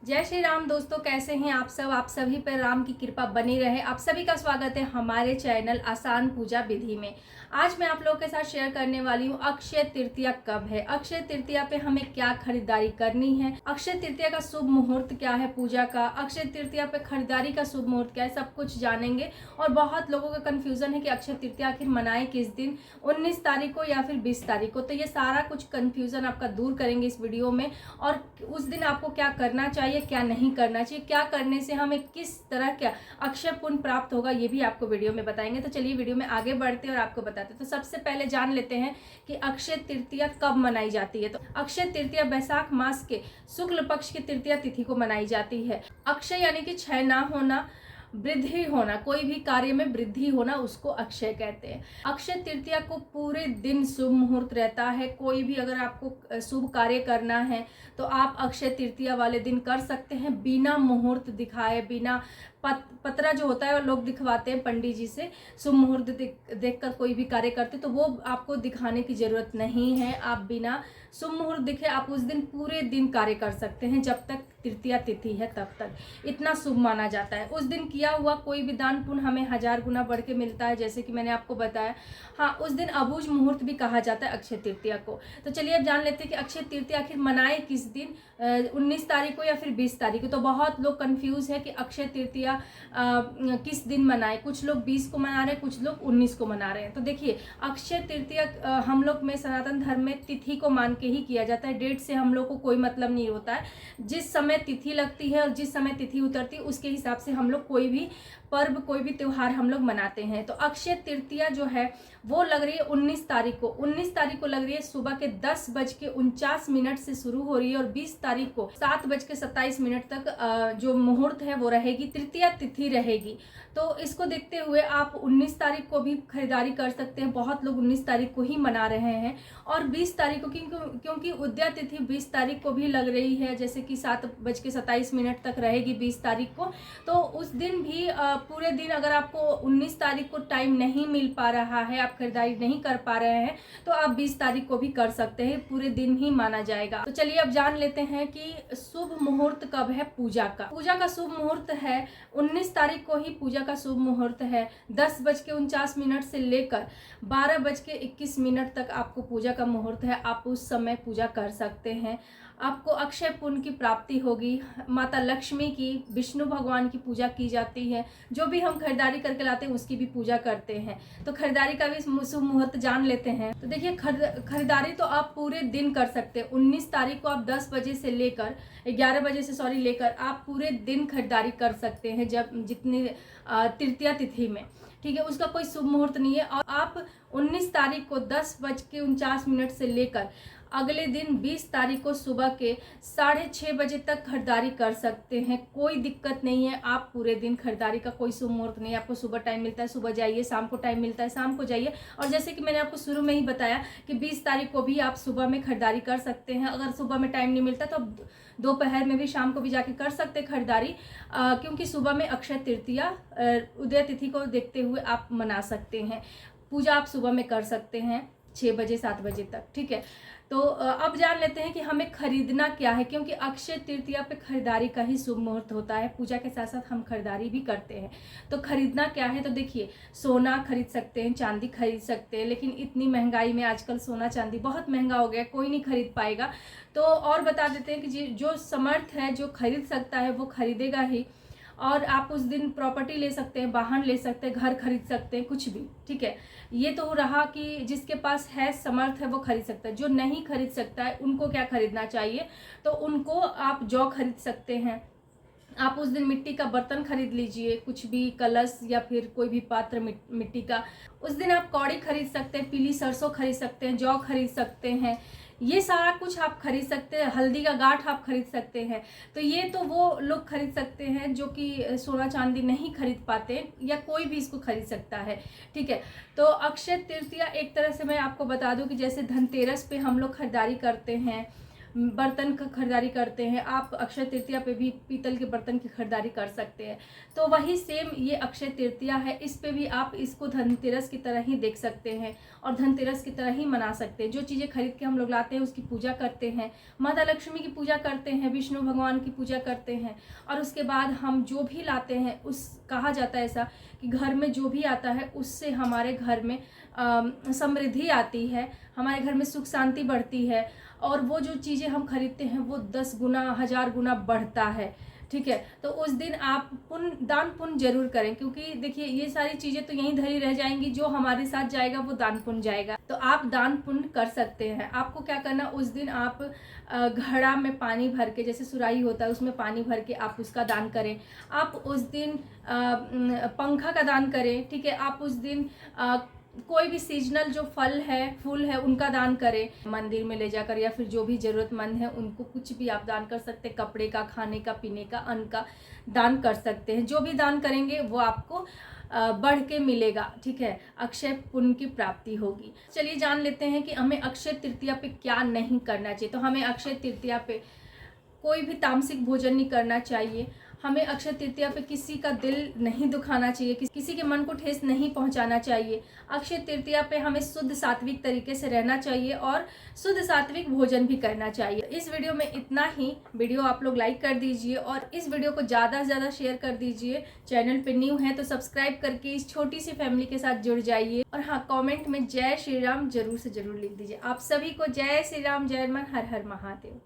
जय श्री राम दोस्तों, कैसे हैं आप सब। आप सभी पर राम की कृपा बनी रहे। आप सभी का स्वागत है हमारे चैनल आसान पूजा विधि में। आज मैं आप लोगों के साथ शेयर करने वाली हूँ अक्षय तृतीया कब है, अक्षय तृतीया पे हमें क्या खरीदारी करनी है, अक्षय तृतीया का शुभ मुहूर्त क्या है पूजा का, अक्षय तृतीया पे खरीदारी का शुभ मुहूर्त क्या है, सब कुछ जानेंगे। और बहुत लोगों का कंफ्यूजन है कि अक्षय तृतीया आखिर मनाए किस दिन, 19 तारीख को या फिर 20 तारीख को। तो ये सारा कुछ कंफ्यूजन आपका दूर करेंगे इस वीडियो में। और उस दिन आपको क्या करना चाहिए, क्या नहीं करना चाहिए, क्या करने से हमें किस तरह क्या अक्षय पुण्य प्राप्त होगा, ये भी आपको वीडियो में बताएंगे। तो चलिए वीडियो में आगे बढ़ते हैं और आपको बताते हैं। तो सबसे पहले जान लेते हैं कि अक्षय तृतीया कब मनाई जाती है। तो अक्षय तृतीया बैसाख मास के शुक्ल पक्ष की तृतीया तिथि को मनाई जाती है। अक्षय यानी कि क्षय ना होना, वृद्धि होना, कोई भी कार्य में वृद्धि होना, उसको अक्षय कहते हैं। अक्षय तृतीया को पूरे दिन शुभ मुहूर्त रहता है। कोई भी अगर आपको शुभ कार्य करना है तो आप अक्षय तृतीया वाले दिन कर सकते हैं, बिना मुहूर्त दिखाए, बिना पतरा जो होता है लोग दिखवाते हैं पंडित जी से, शुभ मुहूर्त देखकर कोई भी कार्य करते, तो वो आपको दिखाने की जरूरत नहीं है। आप बिना शुभ मुहूर्त दिखे आप उस दिन पूरे दिन कार्य कर सकते हैं, जब तक तृतीया तिथि है तब तक। इतना शुभ माना जाता है। उस दिन किया हुआ कोई भी दान पुण्य हमें 1000 गुना बढ़ के मिलता है, जैसे कि मैंने आपको बताया। हाँ, उस दिन अबूझ मुहूर्त भी कहा जाता है अक्षय तृतीया को। तो चलिए अब जान लेते हैं कि अक्षय तृतीया आखिर मनाए किस दिन, 19 तारीख को या फिर 20 तारीख को। तो बहुत लोग कंफ्यूज है कि अक्षय तृतीया किस दिन मनाए। कुछ लोग 20 को मना रहे हैं, कुछ लोग 19 को मना रहे हैं। तो देखिए, अक्षय तृतीया हम लोग में सनातन धर्म में तिथि को मान के ही किया जाता है। डेट से हम लोग को कोई मतलब नहीं होता है। जिस समय तिथि लगती है और जिस समय तिथि उतरती है उसके हिसाब से हम लोग कोई भी पर्व, कोई भी त्योहार हम लोग मनाते हैं। तो अक्षय तृतीया जो है वो लग रही है 19 तारीख को। 19 तारीख को लग रही है सुबह के 10:49 से शुरू हो रही है, और 20 तारीख को 7:27 तक जो मुहूर्त है वो रहेगी, तृतीया तिथि रहेगी। तो इसको देखते हुए आप 19 तारीख को भी खरीदारी कर सकते हैं। बहुत लोग 19 तारीख को ही मना रहे हैं। और 20 तारीख को क्योंकि उद्या तिथि 20 तारीख को भी लग रही है, जैसे कि 7:27 तक रहेगी 20 तारीख को। तो उस दिन भी पूरे दिन अगर आपको 19 तारीख को टाइम नहीं मिल पा रहा है, आप खरीदारी नहीं कर पा रहे हैं, तो आप 20 तारीख को भी कर सकते हैं। पूरे दिन ही माना जाएगा। तो चलिए अब जान लेते हैं कि शुभ मुहूर्त कब है पूजा का। पूजा का शुभ मुहूर्त है 19 तारीख को ही पूजा का शुभ मुहूर्त है। 10:49 से लेकर 12:21 तक आपको पूजा का मुहूर्त है। आप उस समय पूजा कर सकते हैं। आपको अक्षय पुण्य की प्राप्ति होगी। माता लक्ष्मी की, विष्णु भगवान की पूजा की जाती है। जो भी हम खरीदारी करके लाते हैं उसकी भी पूजा करते हैं। तो खरीदारी का भी शुभ मुहूर्त जान लेते हैं। तो देखिए, खरीदारी तो आप पूरे दिन कर सकते हैं। 19 तारीख को आप 10 बजे से लेकर 11 बजे से लेकर आप पूरे दिन खरीदारी कर सकते हैं, जब जितनी तृतीया तिथि में, ठीक है। उसका कोई शुभ मुहूर्त नहीं है। और आप 19 तारीख को 10:49 से लेकर अगले दिन 20 तारीख को सुबह के 6:30 बजे तक खरीदारी कर सकते हैं। कोई दिक्कत नहीं है। आप पूरे दिन खरीदारी का कोई शुभ मुहूर्त नहीं है। आपको सुबह टाइम मिलता है सुबह जाइए, शाम को टाइम मिलता है शाम को जाइए। और जैसे कि मैंने आपको शुरू में ही बताया कि 20 तारीख को भी आप सुबह में खरीदारी कर सकते हैं। अगर सुबह में टाइम नहीं मिलता तो आप दोपहर में भी, शाम को भी जाके कर सकते हैं खरीदारी, क्योंकि सुबह में अक्षय तृतीया उदय तिथि को देखते हुए आप मना सकते हैं। पूजा आप सुबह में कर सकते हैं 6 बजे 7 बजे तक, ठीक है। तो अब जान लेते हैं कि हमें खरीदना क्या है, क्योंकि अक्षय तृतीया पे खरीदारी का ही शुभ मुहूर्त होता है। पूजा के साथ साथ हम खरीदारी भी करते हैं। तो खरीदना क्या है, तो देखिए, सोना खरीद सकते हैं, चांदी खरीद सकते हैं, लेकिन इतनी महंगाई में आजकल सोना चांदी बहुत महंगा हो गया, कोई नहीं खरीद पाएगा। तो और बता देते हैं कि जो समर्थ है, जो खरीद सकता है वो खरीदेगा ही। और आप उस दिन प्रॉपर्टी ले सकते हैं, वाहन ले सकते हैं, घर खरीद सकते हैं, कुछ भी, ठीक है। ये तो रहा कि जिसके पास है, समर्थ है, वो खरीद सकता है। जो नहीं खरीद सकता है उनको क्या खरीदना चाहिए, तो उनको आप जौ खरीद सकते हैं। आप उस दिन मिट्टी का बर्तन खरीद लीजिए, कुछ भी, कलश या फिर कोई भी पात्र मिट्टी का। उस दिन आप कौड़ी खरीद सकते हैं, पीली सरसों खरीद सकते हैं, जौ खरीद सकते हैं। ये सारा कुछ आप खरीद सकते हैं। हल्दी का गांठ आप खरीद सकते हैं। तो ये तो वो लोग खरीद सकते हैं जो कि सोना चांदी नहीं खरीद पाते, या कोई भी इसको खरीद सकता है, ठीक है। तो अक्षय तृतीया एक तरह से मैं आपको बता दूं कि जैसे धनतेरस पे हम लोग खरीदारी करते हैं, बर्तन का खरीदारी करते हैं, आप अक्षय तृतीया पे भी पीतल के बर्तन की खरीदारी कर सकते हैं। तो वही सेम ये अक्षय तृतीया है, इस पे भी आप इसको धनतेरस की तरह ही देख सकते हैं और धनतेरस की तरह ही मना सकते हैं। जो चीज़ें खरीद के हम लोग लाते हैं उसकी पूजा करते हैं, माता लक्ष्मी की पूजा करते हैं, विष्णु भगवान की पूजा करते हैं, और उसके बाद हम जो भी लाते हैं उस कहा जाता है ऐसा कि घर में जो भी आता है उससे हमारे घर में समृद्धि आती है, हमारे घर में सुख शांति बढ़ती है, और वो जो चीज़ें हम खरीदते हैं वो 10 गुना 1000 गुना बढ़ता है। ठीक है, तो उस दिन आप दान पुण्य जरूर करें, क्योंकि देखिए ये सारी चीज़ें तो यहीं धरी रह जाएंगी, जो हमारे साथ जाएगा वो दान पुण्य जाएगा। तो आप दान पुण्य कर सकते हैं। आपको क्या करना, उस दिन आप घड़ा में पानी भर के, जैसे सुराही होता है उसमें पानी भर के आप उसका दान करें। आप उस दिन पंखा का दान करें। ठीक है, आप उस दिन कोई भी सीजनल जो फल है फूल है उनका दान करें, मंदिर में ले जाकर, या फिर जो भी ज़रूरतमंद है उनको कुछ भी आप दान कर सकते हैं। कपड़े का, खाने का, पीने का, अन्न का दान कर सकते हैं। जो भी दान करेंगे वो आपको बढ़ के मिलेगा। ठीक है, अक्षय पुण्य की प्राप्ति होगी। चलिए जान लेते हैं कि हमें अक्षय तृतीया पे क्या नहीं करना चाहिए। तो हमें अक्षय तृतीया पे कोई भी तामसिक भोजन नहीं करना चाहिए। हमें अक्षय तृतीया पे किसी का दिल नहीं दुखाना चाहिए, किसी के मन को ठेस नहीं पहुंचाना चाहिए। अक्षय तृतीया पे हमें शुद्ध सात्विक तरीके से रहना चाहिए और शुद्ध सात्विक भोजन भी करना चाहिए। इस वीडियो में इतना ही। वीडियो आप लोग लाइक कर दीजिए और इस वीडियो को ज़्यादा से ज़्यादा शेयर कर दीजिए। चैनल पे न्यू है तो सब्सक्राइब करके इस छोटी सी फैमिली के साथ जुड़ जाइए। और हाँ, कॉमेंट में जय श्री राम जरूर से जरूर लिख दीजिए। आप सभी को जय श्री राम, जय मन, हर हर महादेव।